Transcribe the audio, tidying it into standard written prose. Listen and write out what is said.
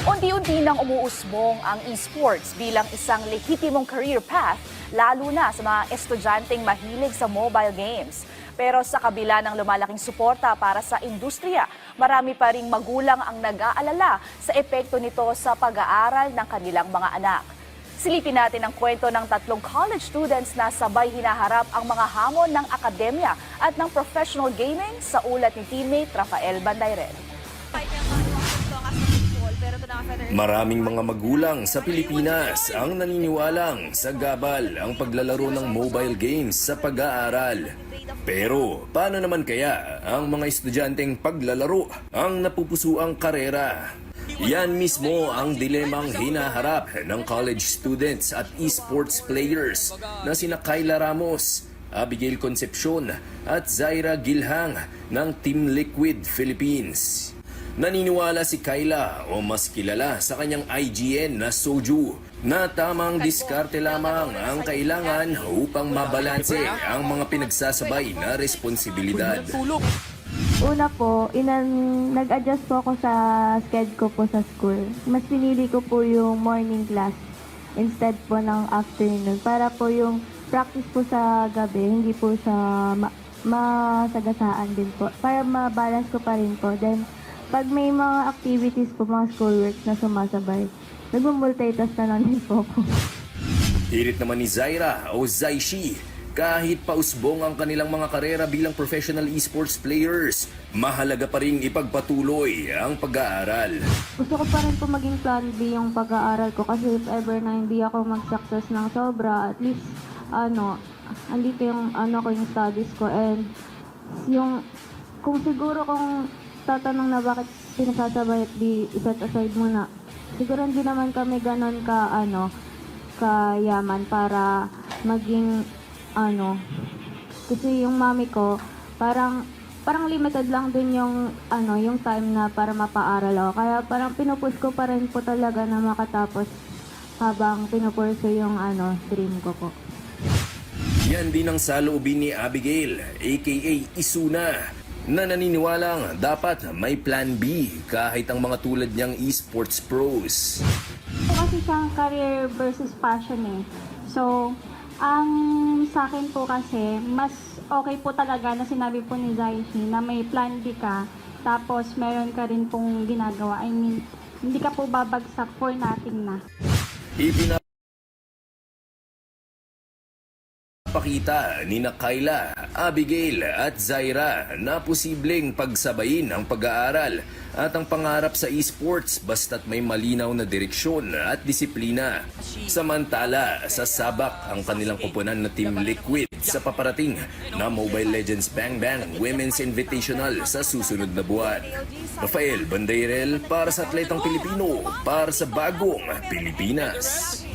Unti-unti nang umuusbong ang esports bilang isang lehitimong career path, lalo na sa mga estudyanteng mahilig sa mobile games. Pero sa kabila ng lumalaking suporta para sa industriya, marami pa ring magulang ang nag-aalala sa epekto nito sa pag-aaral ng kanilang mga anak. Silipin natin ang kwento ng tatlong college students na sabay hinaharap ang mga hamon ng akademya at ng professional gaming sa ulat ni teammate Rafael Bandayren. Maraming mga magulang sa Pilipinas ang naniniwalang sa gabal ang paglalaro ng mobile games sa pag-aaral. Pero paano naman kaya ang mga estudyanteng paglalaro ang napupusuang karera? Yan mismo ang dilemang hinaharap ng college students at esports players na sina Kayla Ramos, Abigail Concepcion at Zaira Gilhang ng Team Liquid Philippines. Naniniwala si Kayla o mas kilala sa kanyang IGN na Soju na tamang diskarte lamang ang kailangan upang mabalanse ang mga pinagsasabay na responsibilidad. Una po, nag-adjust po ako sa schedule ko po sa school. Mas pinili ko po yung morning class instead po ng afternoon para po yung practice po sa gabi, hindi po sa masagasaan din po. Para ma-balance ko pa rin po. Then, pag may mga activities po, mga schoolworks na sumasabay, nag-multitask na lang din po ako. Hirit naman ni Zaira o Zaishi, kahit pausbong ang kanilang mga karera bilang professional esports players, mahalaga pa rin ipagpatuloy ang pag-aaral. Gusto ko pa rin po maging plan B yung pag-aaral ko kasi if ever na hindi ako mag-success ng sobra, at least, andito yung, yung studies ko and yung, kung siguro kung tatanong na bakit pinasasabay at di iset aside muna. Siguro hindi naman kami ganon kayaman para maging kasi yung mami ko parang limited lang din yung yung time na para mapaaral ako. Kaya parang pinupush ko pa rin po talaga na makatapos habang pinupurso yung dream ko po. Yan din ang saloobin ni Abigail, aka Isuna, na naniniwalang dapat may plan B kahit ang mga tulad niyang esports pros. Kasi siyang career versus passion eh. So, ang sa akin po kasi, mas okay po talaga na sinabi po ni Zaishi na may plan B ka, tapos meron ka rin pong ginagawa. I mean, hindi ka po babagsak for nothing na. Pakita ni Kayla, Abigail at Zaira na posibleng pagsabayin ang pag-aaral at ang pangarap sa esports basta't may malinaw na direksyon at disiplina. Samantala, sasabak ang kanilang koponan na Team Liquid sa paparating na Mobile Legends Bang Bang Women's Invitational sa susunod na buwan. Rafael Bandayrel para sa Atletang Pilipino, para sa Bagong Pilipinas.